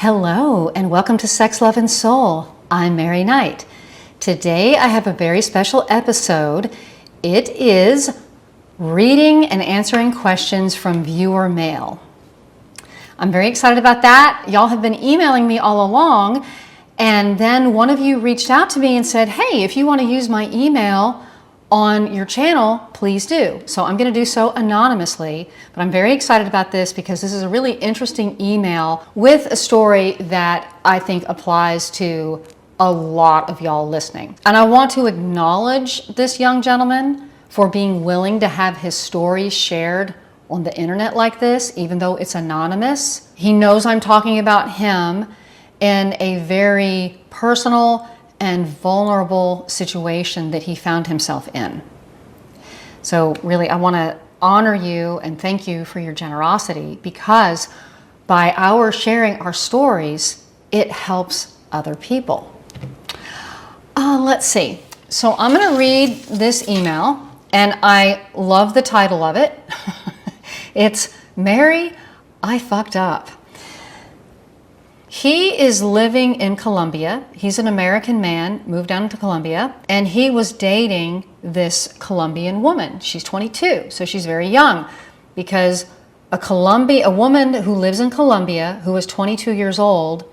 Hello and welcome to Sex, Love, and Soul. I'm Mary Knight. Today I have a very special episode. It is reading and answering questions from viewer mail. I'm very excited about that. Y'all have been emailing me all along, and then one of you reached out to me and said, hey, if you want to use my email on your channel, please do. So I'm going to do so anonymously, but I'm very excited about this because this is a really interesting email with a story that I think applies to a lot of y'all listening. And I want to acknowledge this young gentleman for being willing to have his story shared on the internet like this, even though it's anonymous. He knows I'm talking about him in a very personal and vulnerable situation that he found himself in. So really, I want to honor you and thank you for your generosity, because by our sharing our stories, it helps other people. Let's see. So I'm going to read this email, and I love the title of it. It's Mary, I Fucked Up. He is living in Colombia. He's an American man, moved down to Colombia, and he was dating this Colombian woman. She's 22, so she's very young, because a woman who lives in Colombia who is 22 years old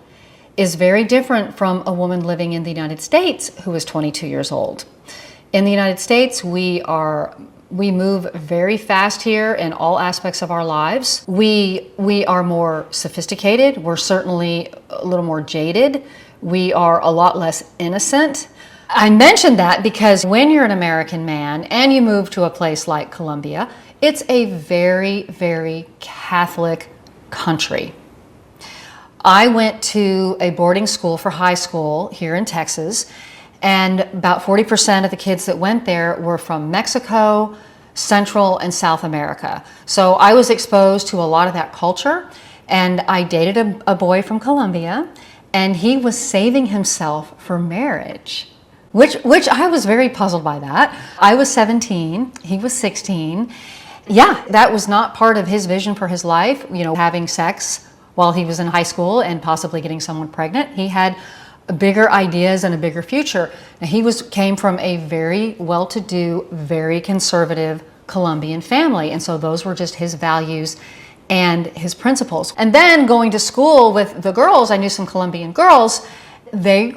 is very different from a woman living in the United States who is 22 years old. In the United States, we move very fast here in all aspects of our lives. We are more sophisticated. We're certainly a little more jaded. We are a lot less innocent. I mentioned that because when you're an American man and you move to a place like Colombia, it's a very, very Catholic country. I went to a boarding school for high school here in Texas, and about 40% of the kids that went there were from Mexico, Central and South America. So I was exposed to a lot of that culture, and I dated a boy from Colombia, and he was saving himself for marriage, which I was very puzzled by that. I was 17, he was 16. Yeah, that was not part of his vision for his life, having sex while he was in high school and possibly getting someone pregnant. He had bigger ideas and a bigger future. Now, he came from a very well-to-do, very conservative Colombian family, and so those were just his values and his principles. And then going to school with the girls, I knew some Colombian girls, they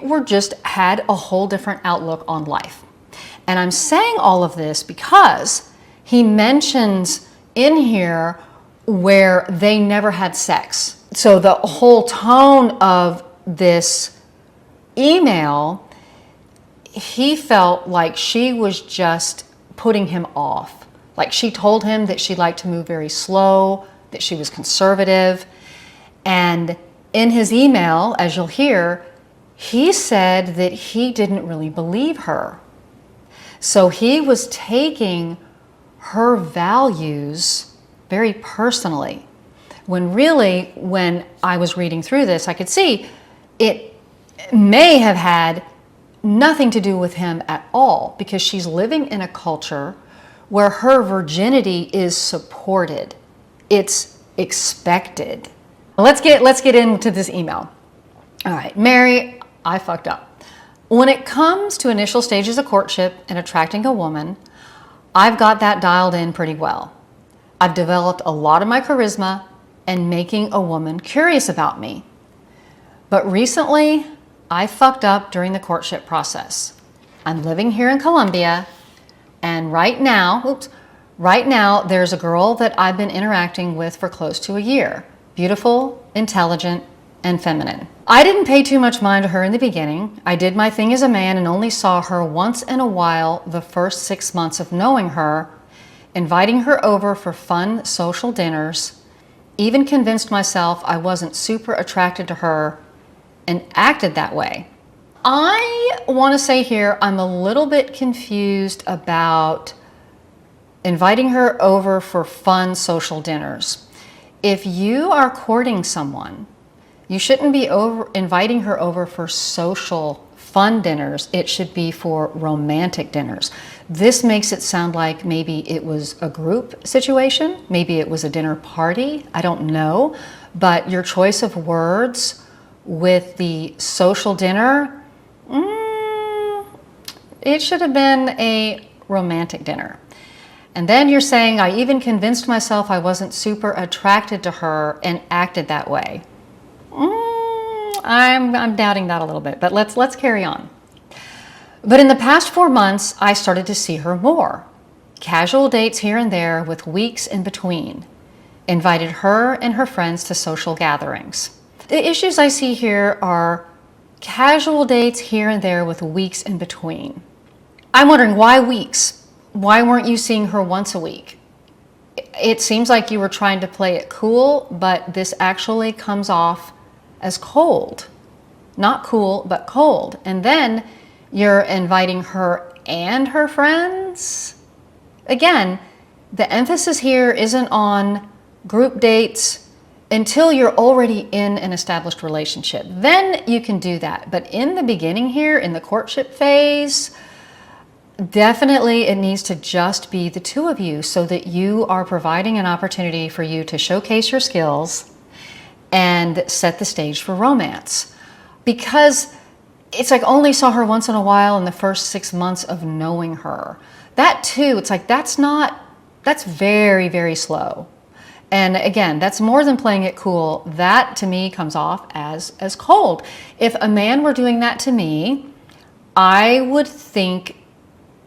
had a whole different outlook on life. And I'm saying all of this because he mentions in here where they never had sex. So the whole tone of this email, he felt like she was just putting him off. Like she told him that she liked to move very slow, that she was conservative. And in his email, as you'll hear, he said that he didn't really believe her. So he was taking her values very personally. When I was reading through this, I could see it may have had nothing to do with him at all, because she's living in a culture where her virginity is supported. It's expected. Let's get into this email. All right, Mary, I fucked up. When it comes to initial stages of courtship and attracting a woman, I've got that dialed in pretty well. I've developed a lot of my charisma and making a woman curious about me. But recently, I fucked up during the courtship process. I'm living here in Colombia, and right now there's a girl that I've been interacting with for close to a year. Beautiful, intelligent, and feminine. I didn't pay too much mind to her in the beginning. I did my thing as a man and only saw her once in a while the first 6 months of knowing her, inviting her over for fun social dinners, even convinced myself I wasn't super attracted to her and acted that way. I want to say here, I'm a little bit confused about inviting her over for fun social dinners. If you are courting someone, you shouldn't be inviting her over for social fun dinners. It should be for romantic dinners. This makes it sound like maybe it was a group situation, maybe it was a dinner party, I don't know, but your choice of words with the social dinner, it should have been a romantic dinner. And then you're saying, I even convinced myself I wasn't super attracted to her and acted that way. I'm doubting that a little bit, but let's carry on. But in the past 4 months, I started to see her more. Casual dates here and there with weeks in between. Invited her and her friends to social gatherings. The issues I see here are casual dates here and there with weeks in between. I'm wondering, why weeks? Why weren't you seeing her once a week? It seems like you were trying to play it cool, but this actually comes off as cold. Not cool, but cold. And then you're inviting her and her friends. Again, the emphasis here isn't on group dates until you're already in an established relationship. Then you can do that. But in the beginning here, in the courtship phase, definitely it needs to just be the two of you so that you are providing an opportunity for you to showcase your skills and set the stage for romance. Because it's like only saw her once in a while in the first 6 months of knowing her. That too, it's like that's very, very slow. And again, that's more than playing it cool. That to me comes off as cold. If a man were doing that to me, I would think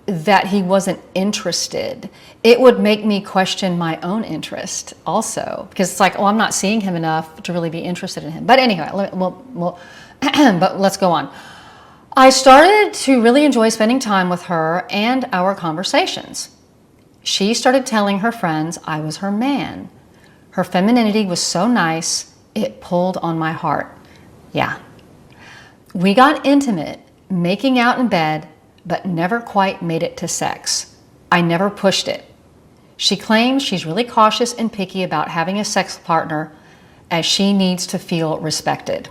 that he wasn't interested. It would make me question my own interest also, because it's like, oh, I'm not seeing him enough to really be interested in him. But anyway, but let's go on. I started to really enjoy spending time with her and our conversations. She started telling her friends I was her man. Her femininity was so nice, it pulled on my heart. Yeah. We got intimate, making out in bed, but never quite made it to sex. I never pushed it. She claims she's really cautious and picky about having a sex partner as she needs to feel respected.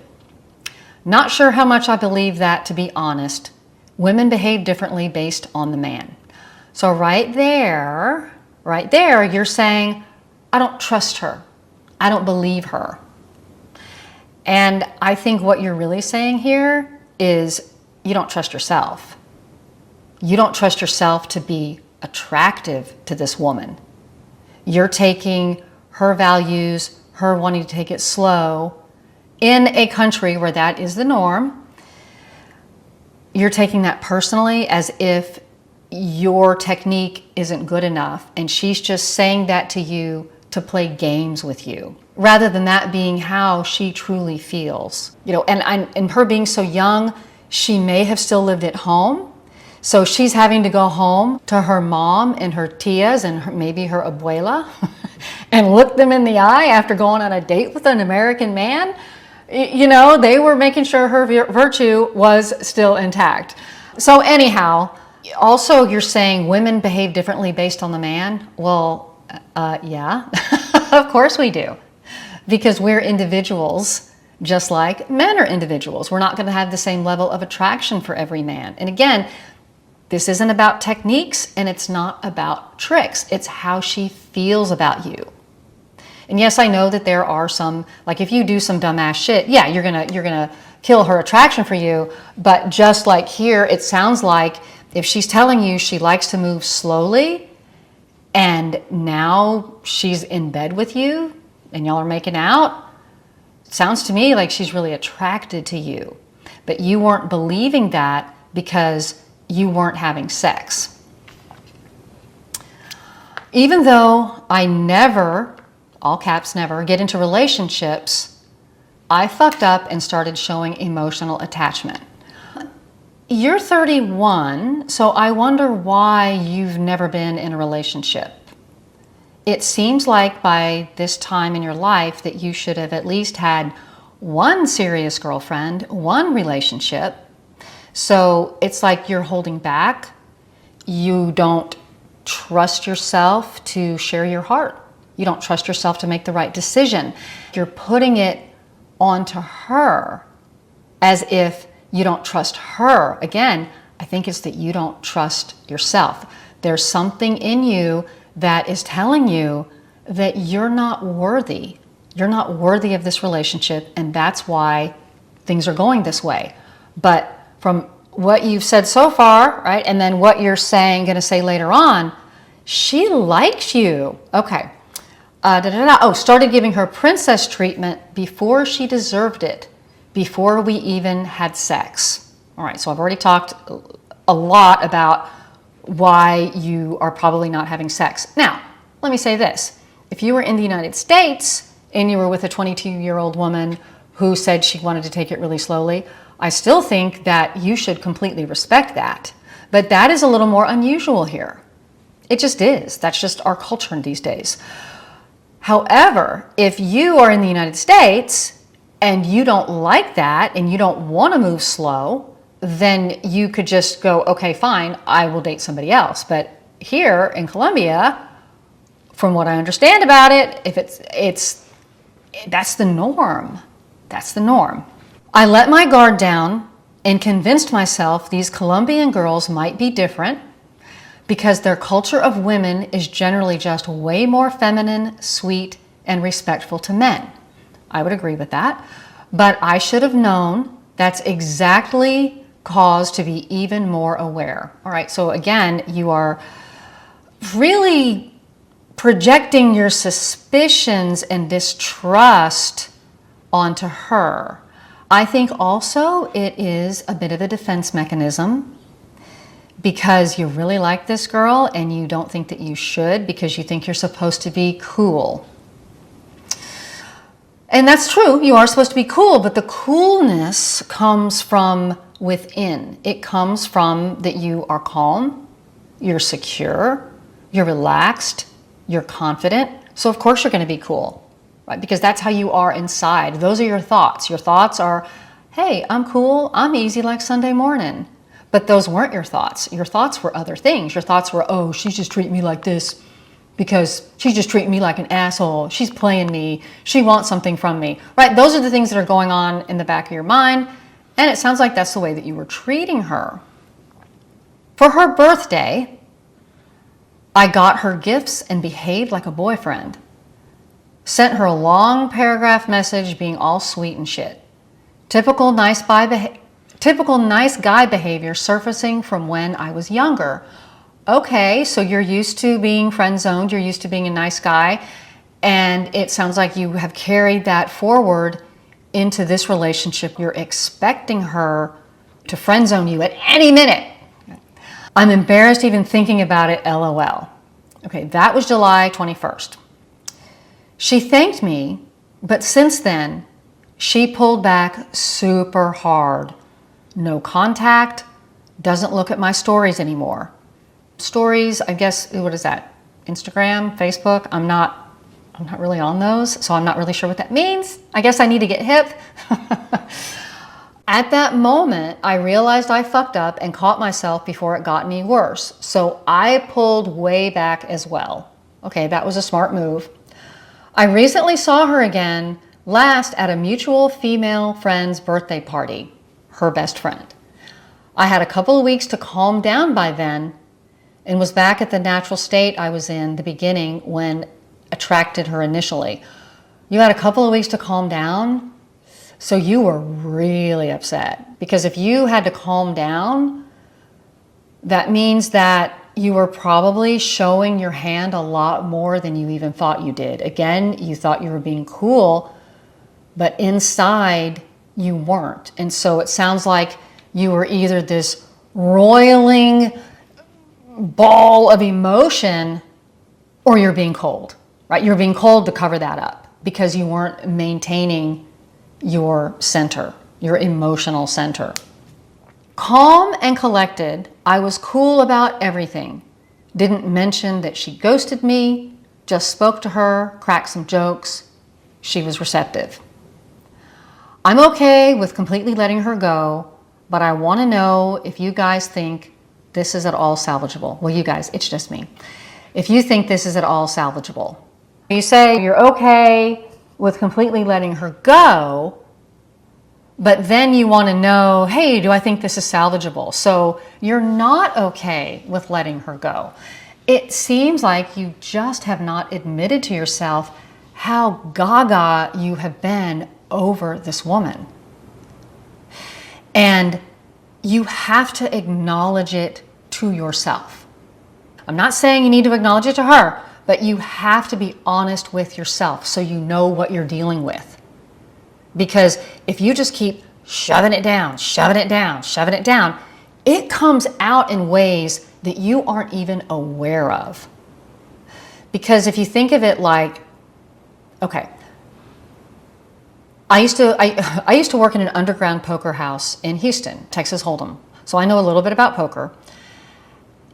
Not sure how much I believe that, to be honest. Women behave differently based on the man. So right there, you're saying, I don't trust her. I don't believe her. And I think what you're really saying here is you don't trust yourself. You don't trust yourself to be attractive to this woman. You're taking her values, her wanting to take it slow, in a country where that is the norm. You're taking that personally as if your technique isn't good enough, and she's just saying that to you to play games with you, rather than that being how she truly feels. You know, and her being so young, she may have still lived at home. So she's having to go home to her mom and her tias and maybe her abuela and look them in the eye after going on a date with an American man. You know, they were making sure her virtue was still intact. So anyhow, also you're saying women behave differently based on the man. Well, yeah, of course we do. Because we're individuals, just like men are individuals. We're not going to have the same level of attraction for every man. And again, this isn't about techniques and it's not about tricks. It's how she feels about you. And yes, I know that there are some, like if you do some dumbass shit, yeah, you're gonna kill her attraction for you. But just like here, it sounds like if she's telling you she likes to move slowly and now she's in bed with you and y'all are making out, it sounds to me like she's really attracted to you. But you weren't believing that because you weren't having sex. Even though I never, all caps never, get into relationships, I fucked up and started showing emotional attachment. You're 31, so I wonder why you've never been in a relationship. It seems like by this time in your life that you should have at least had one serious girlfriend, one relationship. So it's like you're holding back. You don't trust yourself to share your heart. You don't trust yourself to make the right decision. You're putting it onto her as if you don't trust her. Again, I think it's that you don't trust yourself. There's something in you that is telling you that you're not worthy. You're not worthy of this relationship, and that's why things are going this way. But from what you've said so far, right, and then what you're going to say later on, she likes you. Okay. Started giving her princess treatment before she deserved it, before we even had sex. All right, so I've already talked a lot about why you are probably not having sex. Now, let me say this. If you were in the United States and you were with a 22-year-old woman who said she wanted to take it really slowly, I still think that you should completely respect that. But that is a little more unusual here. It just is. That's just our culture these days. However, if you are in the United States and you don't like that and you don't want to move slow, then you could just go, okay, fine, I will date somebody else. But here in Colombia, from what I understand about it, if that's the norm. That's the norm. I let my guard down and convinced myself these Colombian girls might be different because their culture of women is generally just way more feminine, sweet, and respectful to men. I would agree with that. But I should have known that's exactly cause to be even more aware. All right, so again, you are really projecting your suspicions and distrust onto her. I think also it is a bit of a defense mechanism because you really like this girl and you don't think that you should because you think you're supposed to be cool. And that's true, you are supposed to be cool, but the coolness comes from within. It comes from that you are calm, you're secure, you're relaxed, you're confident. So of course you're going to be cool, right? Because that's how you are inside. Those are your thoughts. Your thoughts are, hey, I'm cool, I'm easy like Sunday morning. But those weren't your thoughts. Your thoughts were other things. Your thoughts were, oh, she's just treating me like this because she's just treating me like an asshole. She's playing me. She wants something from me, right? Those are the things that are going on in the back of your mind. And it sounds like that's the way that you were treating her. For her birthday, I got her gifts and behaved like a boyfriend. Sent her a long paragraph message being all sweet and shit. Typical nice guy behavior surfacing from when I was younger. Okay, so you're used to being friend-zoned, you're used to being a nice guy, and it sounds like you have carried that forward into this relationship. You're expecting her to friend-zone you at any minute. I'm embarrassed even thinking about it, LOL. Okay, that was July 21st. She thanked me, but since then, she pulled back super hard. No contact, doesn't look at my stories anymore. Stories, I guess, what is that? Instagram, Facebook? I'm not really on those, so I'm not really sure what that means. I guess I need to get hip. At that moment, I realized I fucked up and caught myself before it got any worse. So I pulled way back as well. Okay, that was a smart move. I recently saw her again, last at a mutual female friend's birthday party, her best friend. I had a couple of weeks to calm down by then and was back at the natural state I was in the beginning when attracted her initially. You had a couple of weeks to calm down, so you were really upset. Because if you had to calm down, that means that you were probably showing your hand a lot more than you even thought you did. Again, you thought you were being cool, but inside you weren't. And so it sounds like you were either this roiling ball of emotion or you're being cold, right? You're being cold to cover that up because you weren't maintaining your center, your emotional center. Calm and collected, I was cool about everything. Didn't mention that she ghosted me, just spoke to her, cracked some jokes. She was receptive. I'm okay with completely letting her go, but I want to know if you guys think this is at all salvageable. Well, you guys, it's just me. If you think this is at all salvageable. You say you're okay with completely letting her go, but then you want to know, hey, do I think this is salvageable? So you're not okay with letting her go. It seems like you just have not admitted to yourself how gaga you have been over this woman. And you have to acknowledge it to yourself. I'm not saying you need to acknowledge it to her, but you have to be honest with yourself so you know what you're dealing with. Because if you just keep shoving it down, shoving it down, shoving it down, it comes out in ways that you aren't even aware of. Because if you think of it like, okay, I used to work in an underground poker house in Houston, Texas Hold'em. So I know a little bit about poker.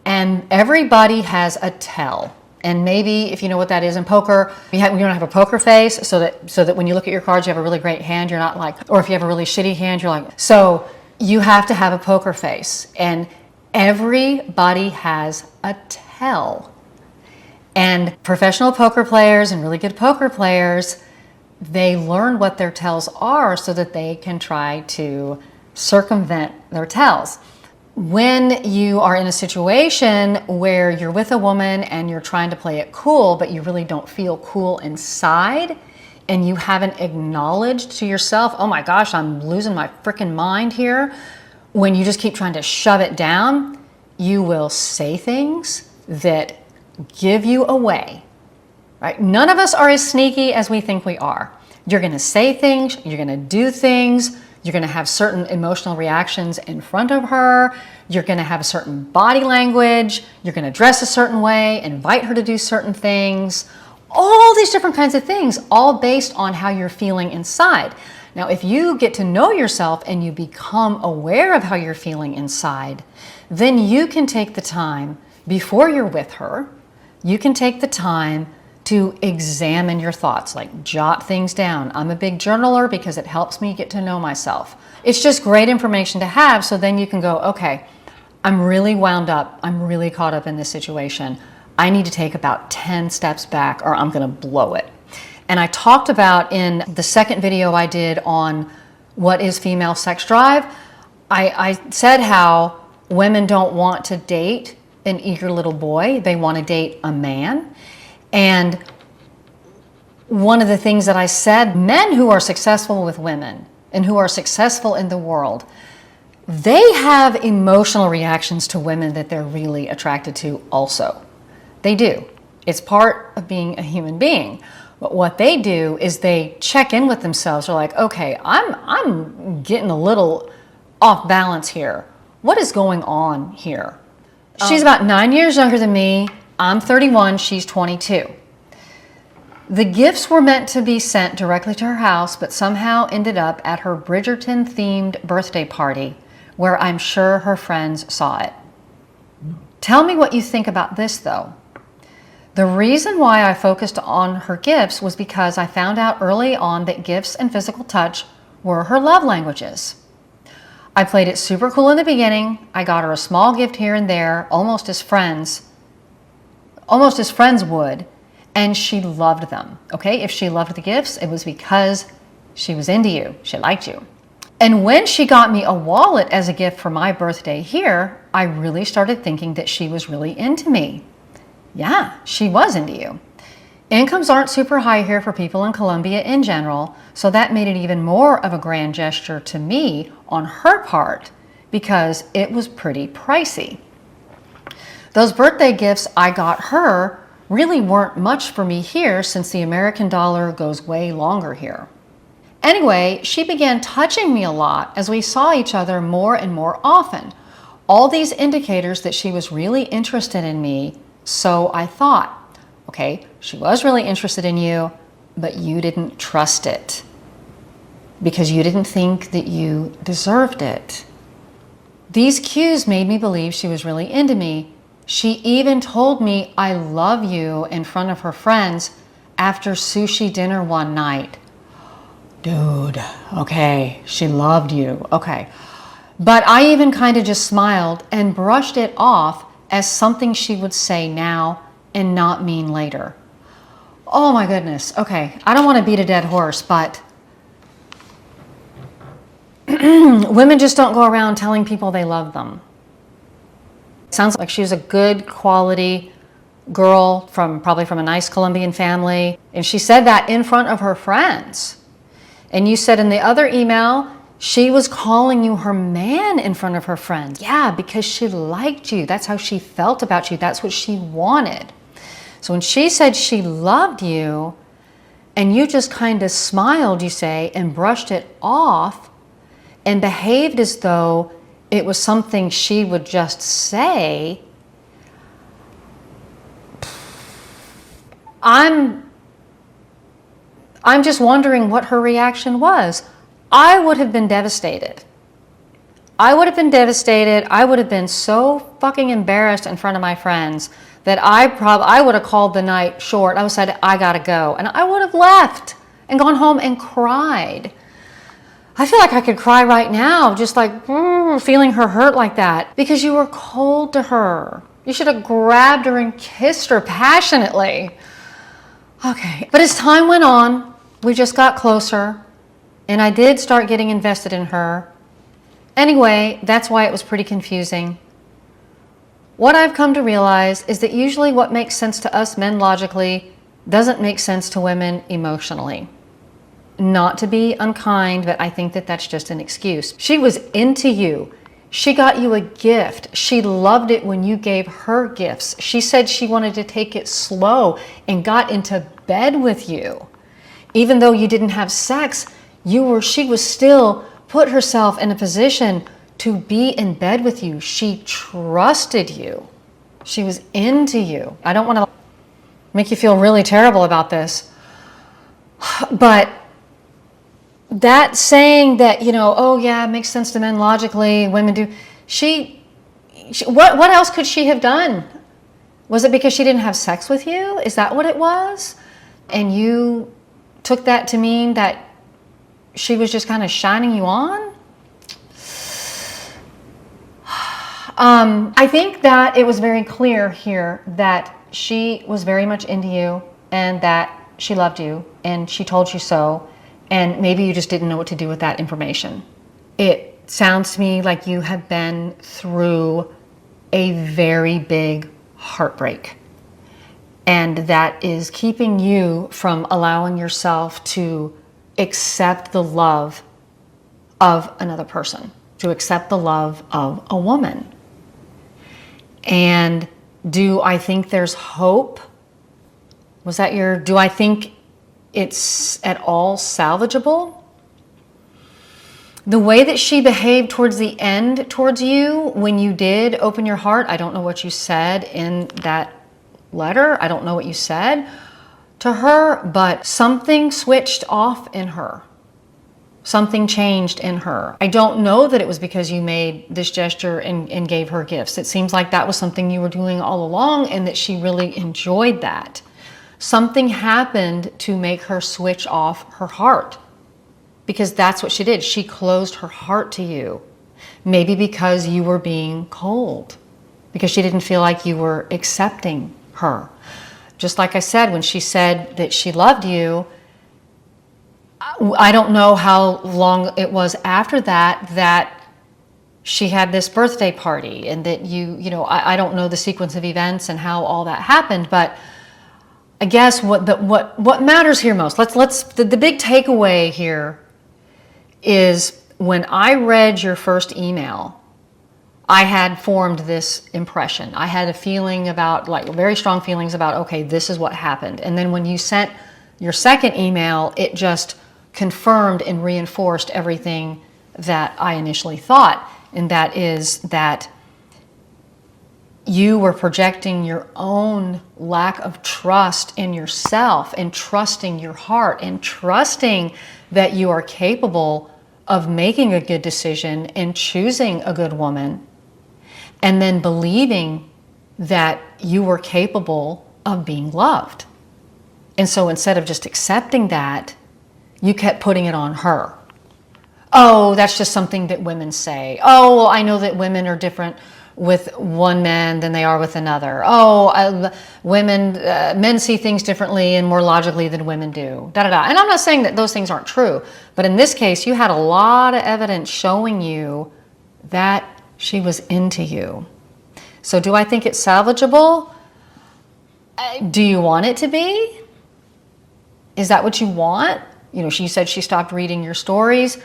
And everybody has a tell. And maybe if you know what that is in poker, you don't have a poker face, so that when you look at your cards, you have a really great hand. You're not like, or if you have a really shitty hand, you're like, so you have to have a poker face. And everybody has a tell. And professional poker players and really good poker players, they learn what their tells are so that they can try to circumvent their tells. When you are in a situation where you're with a woman and you're trying to play it cool, but you really don't feel cool inside, and you haven't acknowledged to yourself, oh my gosh, I'm losing my freaking mind here, when you just keep trying to shove it down, you will say things that give you away. Right? None of us are as sneaky as we think we are. You're going to say things, you're going to do things, you're going to have certain emotional reactions in front of her, you're going to have a certain body language, you're going to dress a certain way, invite her to do certain things, all these different kinds of things, all based on how you're feeling inside. Now, if you get to know yourself and you become aware of how you're feeling inside, then you can take the time before you're with her, you can take the time to examine your thoughts, like jot things down. I'm a big journaler because it helps me get to know myself. It's just great information to have, so then you can go, okay, I'm really wound up. I'm really caught up in this situation. I need to take about 10 steps back or I'm going to blow it. And I talked about in the second video I did on what is female sex drive, I said how women don't want to date an eager little boy. They want to date a man. And one of the things that I said, men who are successful with women and who are successful in the world, they have emotional reactions to women that they're really attracted to also. They do. It's part of being a human being. But what they do is they check in with themselves. They're like, okay, I'm getting a little off balance here. What is going on here? She's about 9 years younger than me. I'm 31, she's 22. The gifts were meant to be sent directly to her house, but somehow ended up at her Bridgerton-themed birthday party, where I'm sure her friends saw it. Tell me what you think about this, though. The reason why I focused on her gifts was because I found out early on that gifts and physical touch were her love languages. I played it super cool in the beginning. I got her a small gift here and there, almost as friends would, and she loved them. Okay, if she loved the gifts, it was because she was into you. She liked you. And when she got me a wallet as a gift for my birthday here, I really started thinking that she was really into me. Yeah, she was into you. Incomes aren't super high here for people in Colombia in general, so that made it even more of a grand gesture to me on her part because it was pretty pricey. Those birthday gifts I got her really weren't much for me here since the American dollar goes way longer here. Anyway, she began touching me a lot as we saw each other more and more often. All these indicators that she was really interested in me, so I thought, okay, she was really interested in you, but you didn't trust it because you didn't think that you deserved it. These cues made me believe she was really into me. She even told me I love you in front of her friends after sushi dinner one night. Dude, okay, she loved you, okay. But I even kind of just smiled and brushed it off as something she would say now and not mean later. Oh my goodness, okay, I don't want to beat a dead horse, but women just don't go around telling people they love them. Sounds like she was a good quality girl probably from a nice Colombian family. And she said that in front of her friends. And you said in the other email, She was calling you her man in front of her friends. Yeah, because she liked you. That's how she felt about you. That's what she wanted. So when she said she loved you, and you just kind of smiled, you say, and brushed it off and behaved as though it was something she would just say, I'm just wondering what her reaction was. I would have been devastated. I would have been devastated. I would have been so fucking embarrassed in front of my friends that I would have called the night short. I would have said, I gotta go. And I would have left and gone home and cried. I feel like I could cry right now, just like feeling her hurt like that, because you were cold to her. You should have grabbed her and kissed her passionately. Okay, but as time went on, we just got closer, and I did start getting invested in her. Anyway, that's why it was pretty confusing. What I've come to realize is that usually what makes sense to us men logically doesn't make sense to women emotionally. Not to be unkind, but I think that that's just an excuse. She was into you. She got you a gift. She loved it when you gave her gifts. She said she wanted to take it slow and got into bed with you. Even though you didn't have sex, she was still put herself in a position to be in bed with you. She trusted you. She was into you. I don't want to make you feel really terrible about this, but that saying that, oh yeah, it makes sense to men logically, women do. What else could she have done? Was it because she didn't have sex with you? Is that what it was? And you took that to mean that she was just kind of shining you on? I think that it was very clear here that she was very much into you and that she loved you and she told you so, and maybe you just didn't know what to do with that information. It sounds to me like you have been through a very big heartbreak, and that is keeping you from allowing yourself to accept the love of another person, to accept the love of a woman. And do I think there's hope? Do I think it's at all salvageable? The way that she behaved towards the end towards you, when you did open your heart, I don't know what you said in that letter. I don't know what you said to her, but something switched off in her. Something changed in her. I don't know that it was because you made this gesture and gave her gifts. It seems like that was something you were doing all along and that she really enjoyed that. Something happened to make her switch off her heart, because that's what she did. She closed her heart to you. Maybe because you were being cold, because she didn't feel like you were accepting her. Just like I said, when she said that she loved you, I don't know how long it was after that she had this birthday party, and that I don't know the sequence of events and how all that happened, but I guess what matters here most, the big takeaway here is, when I read your first email, I had formed this impression. I had a feeling about, very strong feelings about, okay, this is what happened. And then when you sent your second email, it just confirmed and reinforced everything that I initially thought. And that is that you were projecting your own lack of trust in yourself, and trusting your heart, and trusting that you are capable of making a good decision and choosing a good woman, and then believing that you were capable of being loved. And so instead of just accepting that, you kept putting it on her. Oh, that's just something that women say. Oh, well, I know that women are different with one man than they are with another. Oh, men see things differently and more logically than women do. Da da da. And I'm not saying that those things aren't true, but in this case, you had a lot of evidence showing you that she was into you. So do I think it's salvageable? Do you want it to be? Is that what you want? She said she stopped reading your stories.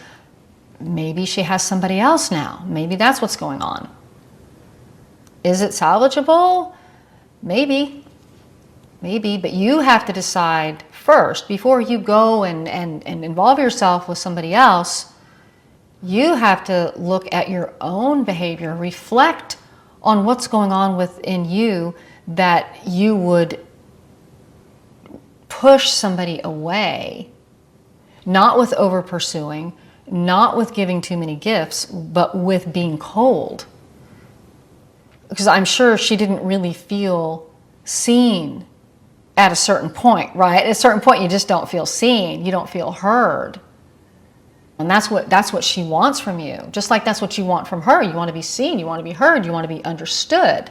maybe she has somebody else now. Maybe that's what's going on. Is it salvageable? Maybe, but you have to decide first, before you go and involve yourself with somebody else. You have to look at your own behavior, reflect on what's going on within you that you would push somebody away, not with over pursuing, not with giving too many gifts, but with being cold. Because I'm sure she didn't really feel seen at a certain point, right? At a certain point, you just don't feel seen. You don't feel heard. And that's what she wants from you. Just like that's what you want from her. You want to be seen. You want to be heard. You want to be understood.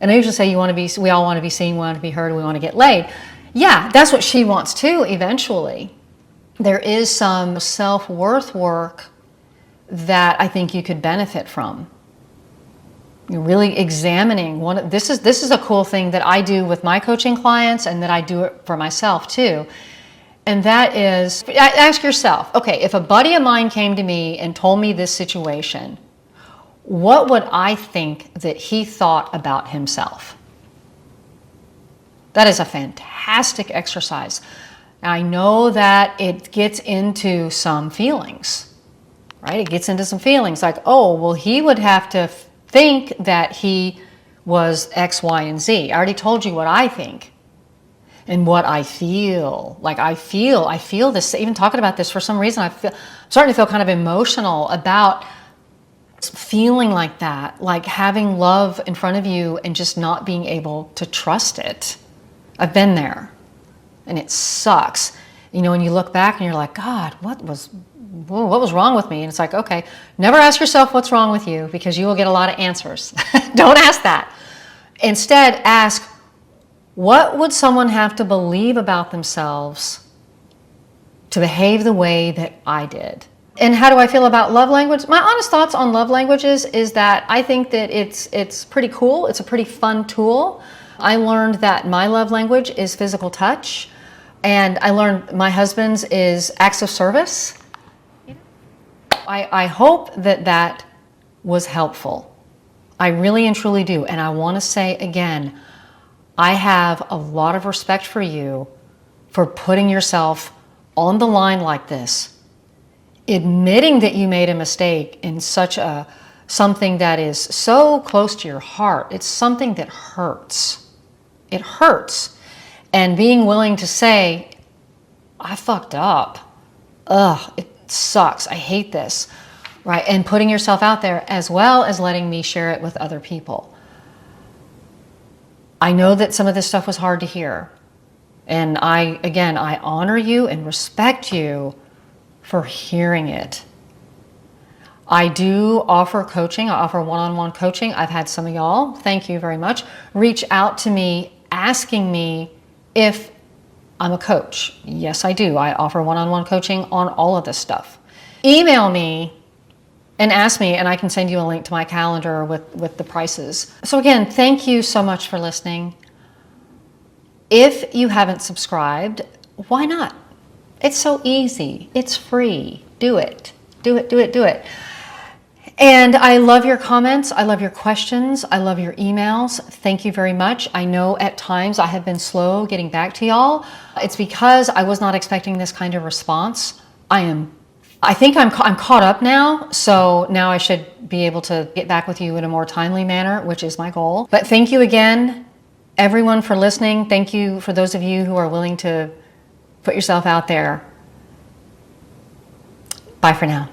And I usually say we all want to be seen, we want to be heard, we want to get laid. Yeah, that's what she wants too, eventually. There is some self-worth work that I think you could benefit from. You're really examining this is a cool thing that I do with my coaching clients, and that I do it for myself too. And that is, ask yourself, okay, if a buddy of mine came to me and told me this situation, what would I think that he thought about himself? That is a fantastic exercise. I know that it gets into some feelings, right? It gets into some feelings like, oh, well, he would have to think that he was X, Y, and Z. I already told you what I think and what I feel. Like I feel this, even talking about this, for some reason, I'm starting to feel kind of emotional about feeling like that, like having love in front of you and just not being able to trust it. I've been there, and it sucks. You know, when you look back and you're like, God, what was wrong with me? And it's like, okay, never ask yourself what's wrong with you, because you will get a lot of answers. Don't ask that. Instead, ask, what would someone have to believe about themselves to behave the way that I did? And how do I feel about love language? My honest thoughts on love languages is that I think that it's pretty cool. It's a pretty fun tool. I learned that my love language is physical touch, and I learned my husband's is acts of service. I hope that was helpful. I really and truly do. And I want to say again, I have a lot of respect for you for putting yourself on the line like this, admitting that you made a mistake in something that is so close to your heart. It's something that hurts. It hurts. And being willing to say, I fucked up. Ugh, it sucks. I hate this. Right? And putting yourself out there, as well as letting me share it with other people. I know that some of this stuff was hard to hear. And I honor you and respect you for hearing it. I do offer coaching. I offer one-on-one coaching. I've had some of y'all, thank you very much, reach out to me asking me if I'm a coach. Yes, I do. I offer one-on-one coaching on all of this stuff. Email me and ask me, and I can send you a link to my calendar with the prices. So again, thank you so much for listening. If you haven't subscribed, why not? It's so easy. It's free. Do it. Do it, do it, do it. And I love your comments. I love your questions. I love your emails. Thank you very much. I know at times I have been slow getting back to y'all. It's because I was not expecting this kind of response. I think I'm caught up now. So now I should be able to get back with you in a more timely manner, which is my goal. But thank you again, everyone, for listening. Thank you for those of you who are willing to put yourself out there. Bye for now.